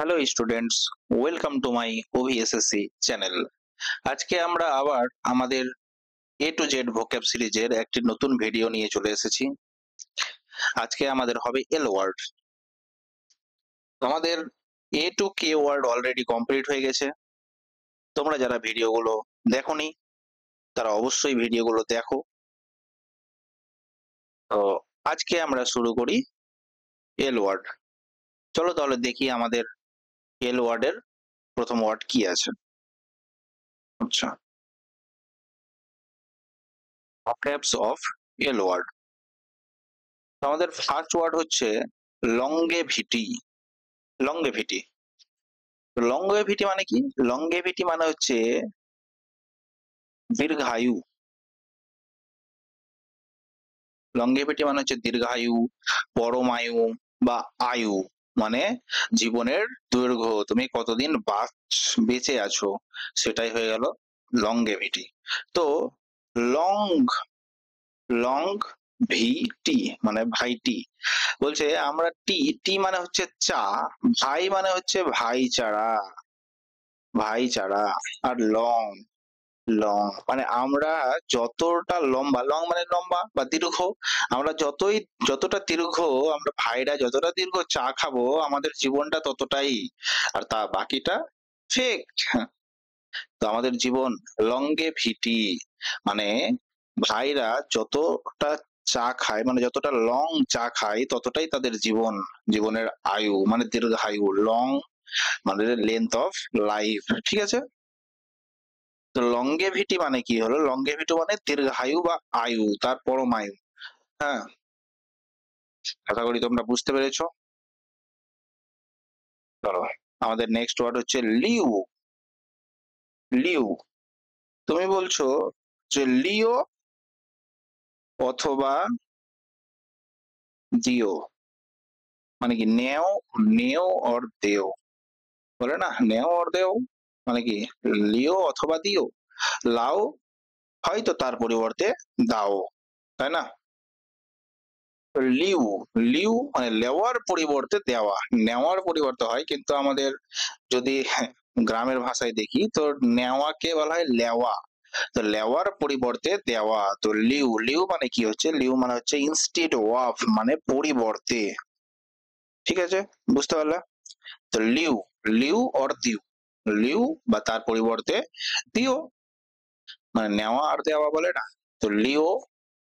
Hello students, welcome to my OVSSC channel. আজকে আমরা আবার আমাদের এ টু জেড ভোক্যাব সিরিজের একটি নতুন ভিডিও নিয়ে চলে এসেছি। আজকে আমাদের হবে এল ওয়ার্ড। আমাদের এ টু কে ওয়ার্ড অলরেডি কমপ্লিট হয়ে গেছে। তোমরা যারা ভিডিওগুলো দেখোনি তারা অবশ্যই ভিডিওগুলো দেখো। তো আজকে আমরা শুরু করি এল ওয়ার্ড। চলো তাহলে দেখি আমাদের এল ওয়ার্ডের প্রথম ওয়ার্ড কি আছে। আচ্ছা, ভোক্যাবস অফ এল ওয়ার্ড। আমাদের ফার্স্ট ওয়ার্ড হচ্ছে লংগেভিটি। লংগেভিটি লংগেভিটি মানে কি? লংগেভিটি মানে হচ্ছে দীর্ঘায়ু। লংগেভিটি মানে হচ্ছে দীর্ঘায়ু, পরমায়ু বা আয়ু, মানে জীবনের দৈর্ঘ্য, তুমি কতদিন বেঁচে আছো, সেটাই হয়ে গেল লংগেভিটি। তো লং লং ভিটি মানে ভাইটি, বলছে আমরা টি টি মানে হচ্ছে চা, ভাই মানে হচ্ছে ভাইচারা, ভাইচারা। আর লং লং মানে আমরা যতটা লম্বা, লং মানে লম্বা বা দীর্ঘ, আমরা যতটা দীর্ঘ, আমরা ভাইরা যতটা দীর্ঘ চা খাবো আমাদের জীবনটা ততটাই, আর তা বাকিটা ফেক। তো আমাদের জীবন লংগে ভিটি মানে ভাইরা যতটা চা খায়, মানে যতটা লং চা খায় ততটাই তাদের জীবন, জীবনের আয়ু মানে দীর্ঘায়ু। লং মানে লেন্থ অফ লাইফ, ঠিক আছে। তো লংগেভিটি মানে কি হলো? লংগেভিটি মানে দীর্ঘায়ু বা আয়ু, তার পরমায়ু। হ্যাঁ, আশা করি তোমরা বুঝতে পেরেছো। চলো, আমাদের নেক্সট ওয়ার্ড হচ্ছে লিউ। লিউ, তুমি বলছো যে লিও অথবা দিও, মানে কি নেও, নেও অর দেও, বলে না নেও অর দেও, মানে কি লিও অথবা দিও, লাও হয়তো তার পরিবর্তে দাও, তাই না। লিউ, লিউ মানে লেওয়ার পরিবর্তে দেওয়া, নেওয়ার পরিবর্তে হয়, কিন্তু আমাদের যদি গ্রামের ভাষায় দেখি তো নেওয়াকে বলা হয় লেওয়া। তো লেওয়ার পরিবর্তে দেওয়া। তো লিউ, লিউ মানে কি হচ্ছে? লিউ মানে হচ্ছে ইনস্টেড অফ, মানে পরিবর্তে, ঠিক আছে, বুঝতে পারলে। তো Liu, Liu or Diu, Liu বা তার পরিবর্তে দিও, মানে নেওয়া আর দেওয়া বলে না। তো লিও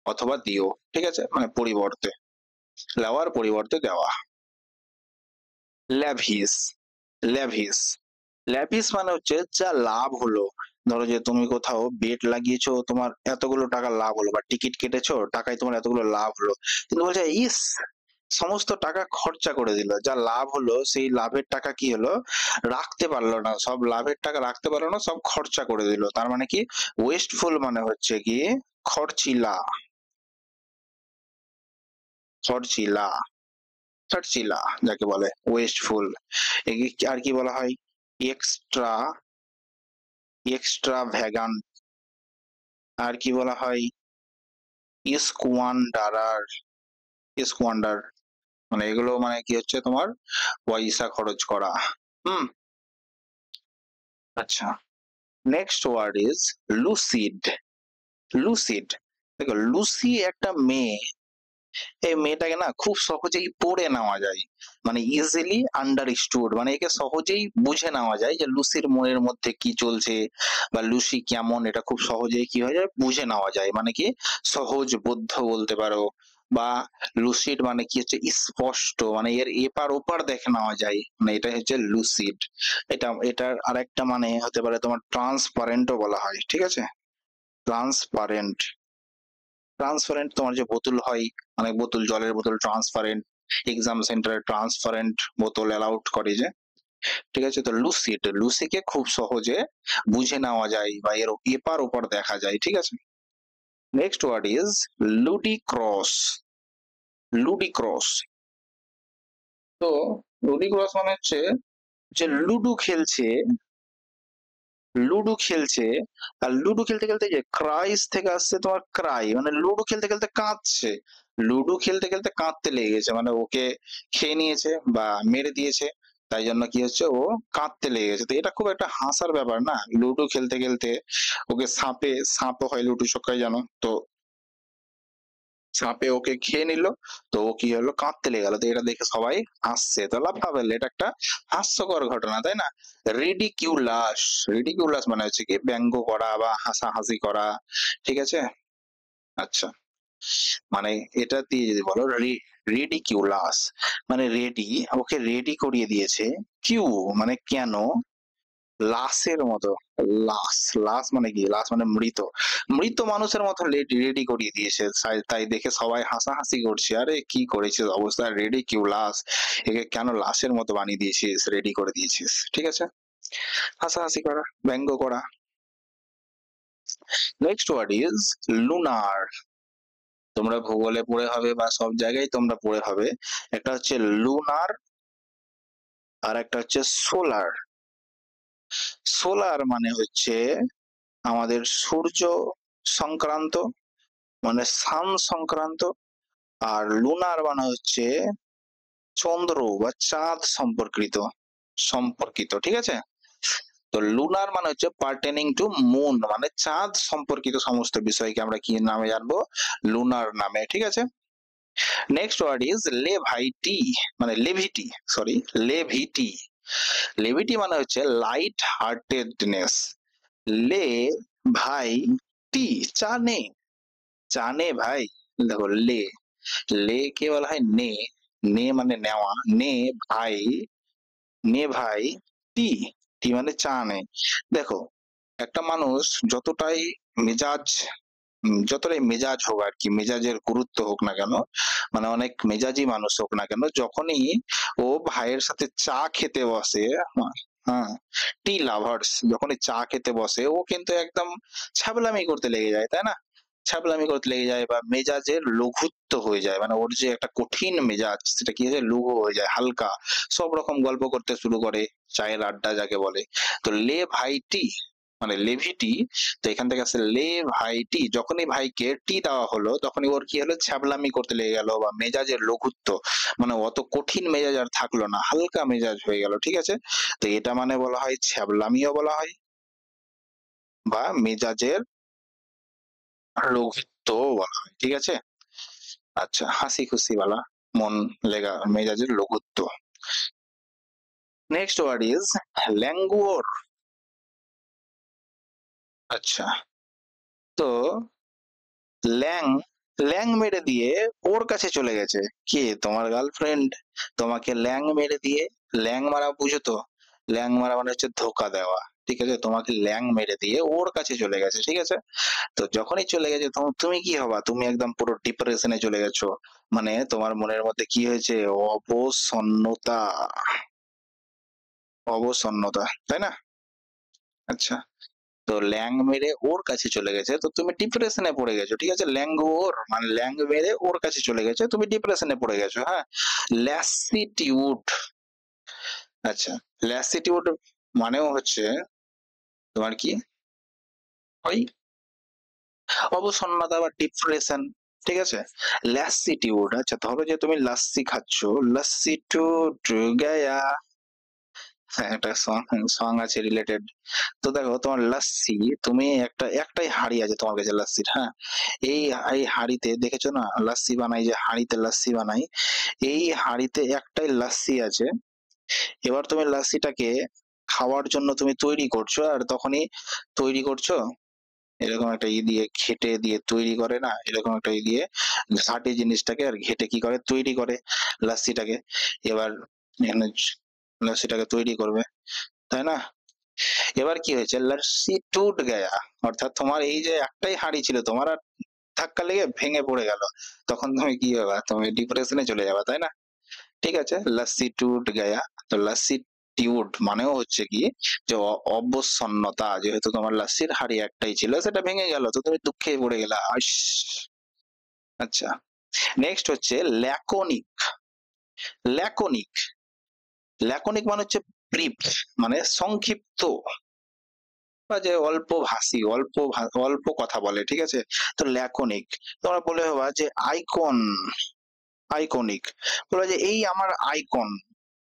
অথবা দিও, ঠিক আছে, মানে পরিবর্তে, লেওয়ার পরিবর্তে দেওয়া। ল্যাভিস, ল্যাভিস, ল্যাভিস মানে হচ্ছে যা লাভ হলো। ধরো যে তুমি কোথাও বেট লাগিয়েছো, তোমার এতগুলো টাকা লাভ হলো, বা টিকিট কেটেছো, টাকায় তোমার এতগুলো লাভ হলো, কিন্তু বলছে ইস সমস্ত টাকা খরচা করে দিল, যা লাভ হলো সেই লাভের টাকা কি হলো, রাখতে পারলো না, সব লাভের টাকা রাখতে পারলো না, সব খরচা করে দিল। তার মানে কি ওয়েস্টফুল মানে হচ্ছে কি খরচিলা, খরচিলা, খরচিলা যাকে বলে ওয়েস্টফুল। আর কি বলা হয়? Extra, extra ভ্যাগান। আর কি বলা হয়? স্কোয়ান্ডারার, স্কোয়ান্ডার, মানে এগুলো মানে কি হচ্ছে তোমার পয়সা খরচ করা। হুম, আচ্ছা। Next word is lucid. Lucid, দেখো লুসি একটা মেয়ে, এই মেয়েটাকে না খুব সহজেই পড়ে নেওয়া যায়, মানে ইজিলি আন্ডারস্টুড, মানে একে সহজেই বুঝে নেওয়া যায় যে লুসির মনের মধ্যে কি চলছে বা লুসি কেমন, এটা খুব সহজেই কি হয়ে যায় বুঝে নেওয়া যায়, মানে কি সহজ বোধ্য বলতে পারো। বা লুসিড মানে কি হচ্ছে স্পষ্ট, মানে এর এপার ওপার দেখে নেওয়া যায়, মানে এটা হচ্ছে লুসিড। এটার আরেকটা মানে হতে পারে তোমার ট্রান্সপারেন্টও বলা হয়, ঠিক আছে। ট্রান্সপারেন্ট, ট্রান্সপারেন্ট তোমার যে বোতল হয়, অনেক বোতল, জলের বোতল ট্রান্সপারেন্ট, এক্সাম সেন্টারে ট্রান্সপারেন্ট বোতল অ্যালাউড করে যে, ঠিক আছে। তো লুসিড, লুসিকে খুব সহজে বুঝে নেওয়া যায় বা এর এপার ওপার দেখা যায়, ঠিক আছে। Next word is ludicrous. Ludicrous, তো লুডিক্রস মানে হচ্ছে যে লুডো খেলছে, লুডো খেলছে, আর লুডো খেলতে খেলতে যে ক্রাইস থেকে আসছে তোমার ক্রাই, মানে লুডো খেলতে খেলতে কাঁদছে, লুডো খেলতে খেলতে কাঁদতে লেগে গেছে, মানে ওকে খেয়ে নিয়েছে বা মেরে দিয়েছে, তাই জন্য কি হচ্ছে, ও কাঁদতে লেগে গেছে। তো এটা খুব একটা হাসার ব্যাপার না? লুডো খেলতে খেলতে ওকে সাপও হয় লুডো ছক্কায় জানো তো, সাপে ওকে খেয়ে নিল। তো ও কি হলো, কাঁদতে লেগে গেল। তো এটা দেখে সবাই হাসছে। তো লাফা ফেললে, এটা একটা হাস্যকর ঘটনা, তাই না? রিডিকিউলাস, রিডিকিউলাস মানে হচ্ছে কি ব্যঙ্গ করা বা হাসাহাসি করা, ঠিক আছে? আচ্ছা, মানে এটা দিয়ে যদি বলো রিডিকিউলাস মানে রেডি, ওকে রেডি করিয়ে দিয়েছে। কিউ মানে কেন, লাশের মতো। লাশ, লাশ মানে কি, লাশ মানে মৃত, মৃত মানুষের মতো রেডি করিয়ে দিয়েছে। তাই দেখে সবাই হাসাহাসি করছে, আরে কি করেছিস অবস্থা, রেডি কিউ লাশ, একে কেন লাশের মতো বানিয়ে দিয়েছিস, রেডি করে দিয়েছিস, ঠিক আছে? হাসাহাসি করা, ব্যঙ্গ করা। Next word is lunar. তোমরা ভূগোলে পড়ে হবে বা সব জায়গায় তোমরা পড়ে হবে। একটা হচ্ছে লুনার, আর একটা হচ্ছে সোলার। সোলার মানে হচ্ছে আমাদের সূর্য সংক্রান্ত, মানে সান সংক্রান্ত। আর লুনার মানে হচ্ছে চন্দ্র বা চাঁদ সম্পর্কিত, সম্পর্কিত, ঠিক আছে? তো লুনার মানে হচ্ছে পার্টেনিং টু মুন, মানে চাঁদ সম্পর্কিত সমস্ত বিষয়কে আমরা কি নামে জানবো, লুনার নামে, ঠিক আছে? নেক্সট ওয়ার্ড ইজ লেভাইটি, মানে লেভিটি, সরি, লেভিটি। লেভিটি মানে হচ্ছে লাইট হার্টেডনেস। লে ভাই টি, চানে, চানে ভাই। দেখো লে, লে কে বলা হয় নে, নে মানে নেওয়া, নে ভাই, নে ভাই টি, টি মানে চা নেই। দেখো একটা মানুষ যতটাই মেজাজ, যতটাই মেজাজ হোক আর কি, মেজাজের গুরুত্ব হোক না কেন, মানে অনেক মেজাজি মানুষ হোক না কেন, যখনই ও ভাইয়ের সাথে চা খেতে বসে, হ্যাঁ, টি লাভার্স যখনই চা খেতে বসে, ও কিন্তু একদম ছ্যাবলামি করতে লেগে যায়, তাই না? ছ্যাবলামি করতে লেগে যায় বা মেজাজের লঘুত্ব হয়ে যায়, মানে ওর যে একটা কঠিন মেজাজ সেটা কি হয়ে যায়, লঘু হয়ে যায়, হালকা। সব রকম গল্প করতে শুরু করে, চায়ের আড্ডা যাকে বলে। তো লে ভাই টি মানে লেভিটি। তো এখান থেকে আসছে লে ভাই টি, যখনই ভাইকে টি দেওয়া হলো তখনই ওর কি হলো, ছ্যাবলামি করতে লেগে গেল বা মেজাজের লঘুত্ব, মানে অত কঠিন মেজাজ আর থাকলো না, হালকা মেজাজ হয়ে গেল, ঠিক আছে? তো এটা মানে বলা হয় ছ্যাবলামিও বলা হয়, বা মেজাজের লঘুত্ব বলা হয়, ঠিক আছে? আচ্ছা, হাসি খুশি वाला, মন লেগা, মেজাজের লঘুত্ব। Next word is languor. আচ্ছা, তো ল্যাং, ল্যাং মেরে দিয়ে ওর কাছে চলে গেছে। কে, তোমার গার্লফ্রেন্ড তোমাকে ল্যাং মেরে দিয়ে, ল্যাং মারা বুঝো তো, ল্যাং মারা মানে হচ্ছে ধোকা দেওয়া, ঠিক আছে? তোমাকে ল্যাং মেরে দিয়ে ওর কাছে চলে গেছে, ঠিক আছে? তো যখনই চলে গেছে তুমি কি হবা, তুমি একদম পুরো ডিপ্রেশনে চলে গেছো, মানে তোমার মনের মধ্যে কি হয়েছে, অবসন্নতা, অবসন্নতা, তাই না? আচ্ছা, তো ল্যাং মেরে ওর কাছে চলে গেছে, তো তুমি ডিপ্রেশনে পড়ে গেছো, ঠিক আছে? ল্যাঙ্গুর মানে ল্যাং মেরে ওর কাছে চলে গেছে, তুমি ডিপ্রেশনে পড়ে গেছো, হ্যাঁ। ল্যাসিটিউড, আচ্ছা, ল্যাসিটিউড মানেও হচ্ছে তোমার কি, ওই অবসন্নতা বা ডিপ্রেশন, ঠিক আছে? ল্যাসিটিউড, আচ্ছা ধরো যে তুমি লাস্সি খাচ্ছ, লাস্সি টু গায়া, হ্যাঁ একটা সং, সং আছে রিলেটেড। তো দেখো তোমার লাস্সি, তুমি একটাই হাঁড়ি আছে তোমার কাছে লাস্সির, হ্যাঁ। এই এই হাঁড়িতে দেখেছো না লাস্সি বানাই, যে হাঁড়িতে লাস্সি বানাই, এই হাঁড়িতে একটাই লাস্সি আছে। এবার তুমি লাস্সিটাকে খাওয়ার জন্য তুমি তৈরি করছো, আর তখনই তৈরি করছো এরকম একটা দিয়ে ঘেটে দিয়ে তৈরি করে না, এরকম একটা দিয়ে ঘাটে জিনিসটাকে আর ঘেটে কি করে, তৈরি করে লাস্সিটাকে। এবার এখানে লাস্সিটাকে তৈরি করবে, তাই না? এবার কি হয়েছে, লাস্সি টুট গয়া, অর্থাৎ তোমার এই যে একটাই হাঁড়ি ছিল তোমার, আর ধাক্কা লেগে ভেঙে পড়ে গেল, তখন তুমি কি হবে, তুমি ডিপ্রেশনে চলে যাবে, তাই না? ঠিক আছে, লাস্সি টুট গয়া। তো লাস্সি টিউড মানেও হচ্ছে কি, যে অবসন্নতা, যেহেতু তোমার লাস্সির হাঁড়ি একটাই ছিল সেটা ভেঙে গেল, তো তুমি দুঃখে পড়ে গেলা, আচ্ছা, নেক্সট হচ্ছে ল্যাকোনিক। ল্যাকোনিক, ল্যাকোনিক মানে হচ্ছে ব্রিফ, মানে সংক্ষিপ্ত, বা যে অল্প ভাষী, অল্প কথা বলে, ঠিক আছে? তো ল্যাকোনিক। তোমরা বলে হবা যে আইকন, আইকনিক, বলে যে এই আমার আইকন,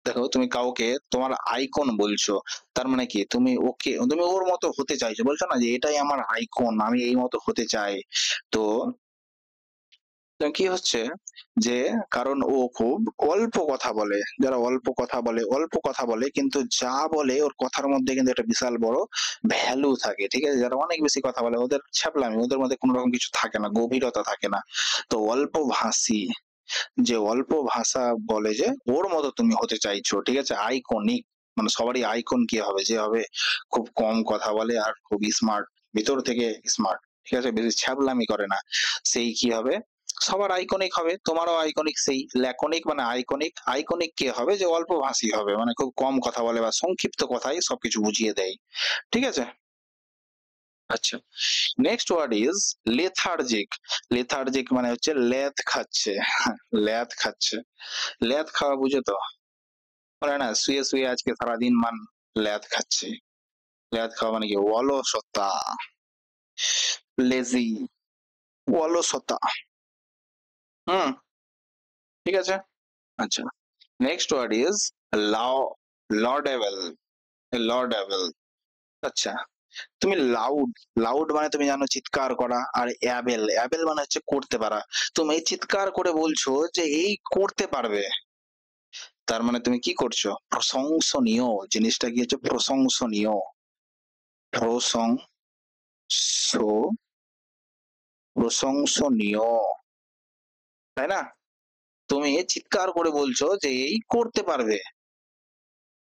দেখো তুমি কাউকে তোমার আইকন বলছো, তার মানে কি তুমি ওর মতো হতে চাইছো, বলছো না যে এটাই আমার আইকন, আমি এই মতো হতে চাই। তো তো কি হচ্ছে যে, কারণ ও খুব অল্প কথা বলে, যারা অল্প কথা বলে কিন্তু যা বলে ওর কথার মধ্যে কিন্তু একটা বিশাল বড় ভ্যালু থাকে, ঠিক আছে? যারা অনেক বেশি কথা বলে ওদের ছ্যাবলামি, ওদের মধ্যে কোনো রকম কিছু থাকে না, গভীরতা থাকে না। তো অল্প ভাষী, যে অল্প ভাষা বলে, যে ওর মতো তুমি হতে চাইছো, ঠিক আছে? আইকনিক, মানে সবারই আইকন কি হবে, যে হবে খুব কম কথা বলে আর খুব স্মার্ট, ভিতর থেকে স্মার্ট, ঠিক আছে? বেশি ছ্যাবলামি করে না, সেই কি হবে, সবার আইকনিক হবে, তোমারও আইকনিক। সেই ল্যাকনিক মানে আইকনিক, আইকনিক কে হবে, যে অল্প ভাষী হবে, মানে খুব কম কথা বলে বা সংক্ষিপ্ত কথায় সবকিছু বুঝিয়ে দেয়, ঠিক আছে? আচ্ছা, next word is lethargic. Lethargic মানে হচ্ছে ল্যাদ খাচ্ছে। ল্যাদ খাচ্ছে, ল্যাদ খাওয়া বুঝো তো? বলে না শুয়ে শুয়ে আজকে সারাদিন ল্যাদ খাচ্ছে। ল্যাদ খাওয়া মানে কি, অলসতা, লেজি, অলসতা। হুম, ঠিক আছে। আচ্ছা, নেক্সট ওয়ার্ড ইজ লাও, লর্ডেবল, লর্ডেবল। আচ্ছা, তুমি লাউড, লাউড মানে তুমি জানো চিৎকার করা, আর অ্যাবেল, অ্যাবেল মানে হচ্ছে করতে পারা। তুমি এই চিৎকার করে বলছো যে এই করতে পারবে, তার মানে তুমি কি করছো, প্রশংসনীয়, জিনিসটা কি হচ্ছে প্রশংসনীয়, প্রশংস, প্রশংসনীয়, তাই না? তুমি চিৎকার করে বলছো যে এই করতে পারবে,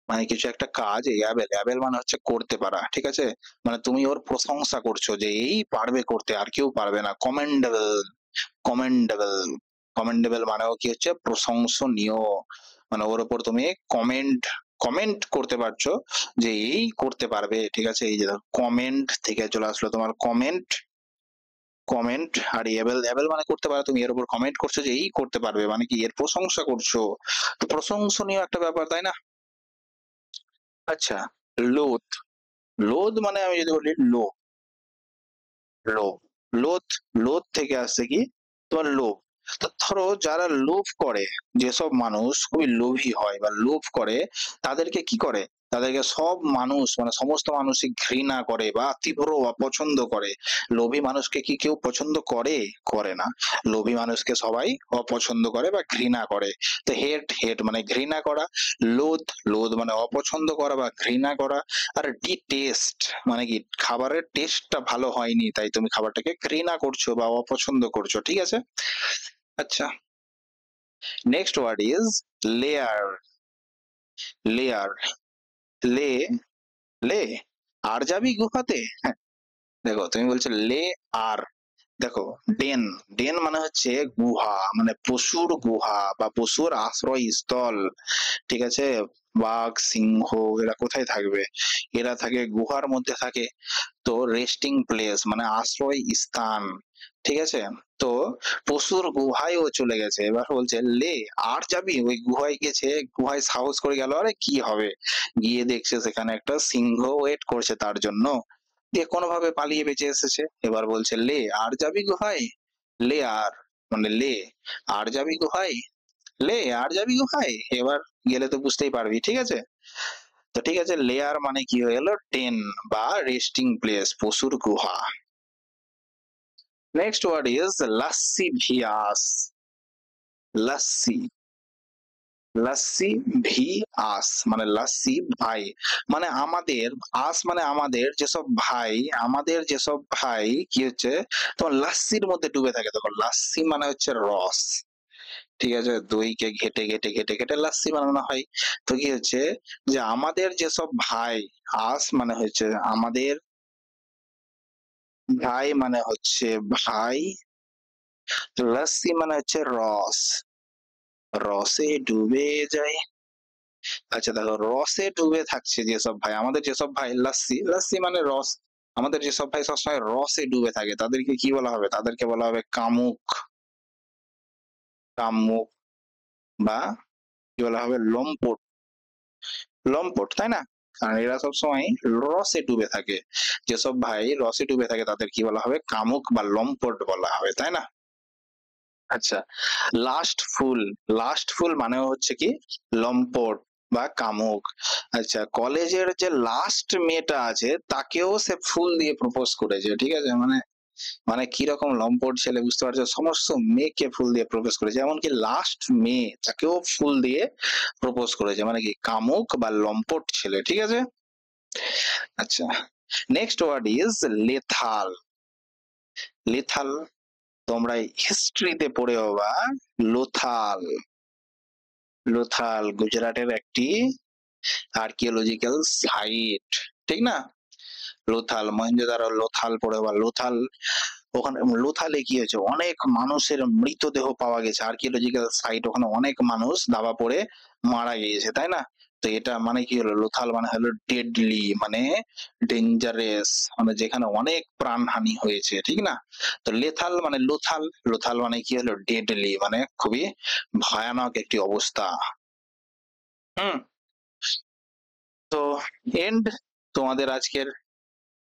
মানে কিছু একটা কাজ, এই অ্যাবেল, অ্যাবেল মানে হচ্ছে করতে পারা, ঠিক আছে? মানে তুমি ওর প্রশংসা করছো যে এই পারবে করতে, আর কেউ পারবে না। কমেন্ডেবল, কমেন্ডেবল, কমেন্ডেবল মানেও কি হচ্ছে প্রশংসনীয়, মানে ওর উপর তুমি কমেন্ট, কমেন্ট করতে পারছো যে এই করতে পারবে, ঠিক আছে? এই যে কমেন্ট থেকে চলে আসলো তোমার কমেন্ট, কমেন্ট। আর এবেল, এবেল মানে করতে পারো, তুমি এর উপর কমেন্ট করছো যে এই করতে পারবে, মানে কি এর প্রশংসা করছো। তো প্রশংসনীয় একটা ব্যাপার, তাই না? আচ্ছা, লোথ, লোধ মানে আমি যদি বলি লোভ, লোভ, লোভ, লোভ থেকে আসছে কি তোমার লোভ। তো ধরো যারা লোভ করে, যেসব মানুষ খুবই লোভী হয় বা লোভ করে, তাদেরকে কি করে, তাদেরকে সব মানুষ মানে সমস্ত মানুষই ঘৃণা করে বা তীব্র অপছন্দ করে। লোভী মানুষকে কি কেউ পছন্দ করে? করে না। লোভী মানুষকে সবাই অপছন্দ করে বা ঘৃণা করে। তো হেট, হেট মানে ঘৃণা করা, লোধ, লোধ মানে অপছন্দ করা বা ঘৃণা করা, আর ডিটেস্ট মানে কি খাবারের টেস্টটা ভালো হয়নি তাই তুমি খাবারটাকে ঘৃণা করছো বা অপছন্দ করছো, ঠিক আছে? আচ্ছা, next word is layer, layer, লে, লে, আর যাবি গুহাতে? হ্যাঁ, দেখো তুমি বলছো লে আর, দেখো ডেন, ডেন মানে হচ্ছে গুহা, মানে পশুর গুহা বা পশুর আশ্রয়স্থল, ঠিক আছে? বাঘ, সিংহ এরা কোথায় থাকবে, এরা থাকে গুহার মধ্যে থাকে। তো রেস্টিং প্লেস মানে আশ্রয় স্থান, ঠিক আছে? তো পশুর গুহায় ও চলে গেছে, এবার বলছে লে আর যাবি, ওই গুহায় গেছে, গুহায় সাহস করে গেল, আরে কি হবে, গিয়ে দেখছে সেখানে একটা সিংহ ওয়েট করছে তার জন্য, দিয়ে কোনোভাবে পালিয়ে বেঁচে এসেছে। এবার বলছে লে আর যাবি গুহায়, লে আর মানে লে আর যাবি গুহায়, লে আর যাবি গুহায়, এবার গেলে তো বুঝতেই পারবি, ঠিক আছে? তো ঠিক আছে, লেয়ার মানে কি হয়ে গেল, টেন বা রেস্টিং প্লেস, পশুর গুহা। Next word is lascivious, লাসি, লাসি ভি আস মানে লাসি ভাই, মানে আমাদের, আস মানে আমাদের যেসব ভাই, আমাদের যেসব ভাই কি হচ্ছে তোমার লাস্সির মধ্যে ডুবে থাকে। তখন লাস্সি মানে হচ্ছে রস, ঠিক আছে? দইকে ঘেটে ঘেটে ঘেটে ঘেটে লাস্সি বানানো হয়। তো কি হচ্ছে যে আমাদের যেসব ভাই, আস মানে হচ্ছে আমাদের, ভাই মানে হচ্ছে ভাই, লাস্সি মানে হচ্ছে রস, রসে ডুবে যায়। আচ্ছা দেখো, রসে ডুবে থাকছে যেসব ভাই, আমাদের যেসব ভাই লাস্সি, লাস্সি মানে রস, আমাদের যেসব ভাই সবসময় রসে ডুবে থাকে তাদেরকে কি বলা হবে, তাদেরকে বলা হবে কামুক, কামুক, বা কি বলা হবে, লম্পট, লম্পট, তাই না? কারণ এরা সবসময় রসে ডুবে থাকে, যেসব ভাই রসে ডুবে থাকে তাদের কি বলা হবে, কামুক বা লম্পট বলা হবে, তাই না? আচ্ছা, লাস্ট ফুল, লাস্ট ফুল মানে হচ্ছে কি লম্পট, বা কামুক। আচ্ছা, কলেজের যে লাস্ট মেয়েটা আছে তাকেও সে ফুল দিয়ে প্রপোজ করেছে, ঠিক আছে? মানে মানে কিরকম লম্পট ছেলে বুঝতে পারছো, সমস্ত মেয়েকে ফুল দিয়ে প্রপোজ করেছে, এমনকি লাস্ট মেয়ে তাকেও ফুল দিয়ে প্রপোজ করেছে, মানে কি কামুক বা লম্পট ছেলে, ঠিক আছে? আচ্ছা, next word is lethal. Lethal তোমরা হিস্ট্রিতে পড়ে হবা। লোথাল, লোথাল গুজরাটের একটি আর্কিওলজিক্যাল সাইট, ঠিক না? লোথাল, মহেঞ্জোদারো লোথাল পড়ে বা লোথাল, ওখানে লোথালে কি হয়েছে, অনেক মানুষের মৃতদেহ পাওয়া গেছে, আর্কিওলজিক্যাল সাইট, ওখানে অনেক মানুষ দাবা পড়ে মারা গিয়েছে, তাই না? তো এটা মানে কি হলো, লোথাল মানে হলো ডেডলি, মানে ডেঞ্জারাস, মানে যেখানে অনেক প্রাণহানি হয়েছে, ঠিক না? তো লেথাল মানে লোথাল, লোথাল মানে কি হলো ডেডলি, মানে খুবই ভয়ানক একটি অবস্থা। হুম। তো এন্ড, তোমাদের আজকের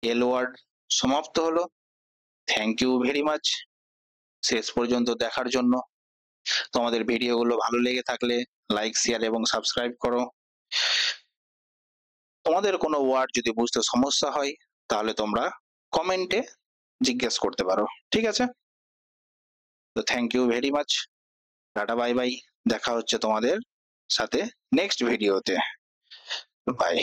এল ওয়ার্ড সমাপ্ত হলো। থ্যাংক ইউ ভেরি মাচ শেষ পর্যন্ত দেখার জন্য। তোমাদের ভিডিওগুলো ভালো লেগে থাকলে লাইক, শেয়ার এবং সাবস্ক্রাইব করো। তোমাদের কোনো ওয়ার্ড যদি বুঝতে সমস্যা হয় তাহলে তোমরা কমেন্টে জিজ্ঞেস করতে পারো, ঠিক আছে? তো thank you very much, tata bye bye, দেখা হচ্ছে তোমাদের সাথে নেক্সট ভিডিওতে, বাই।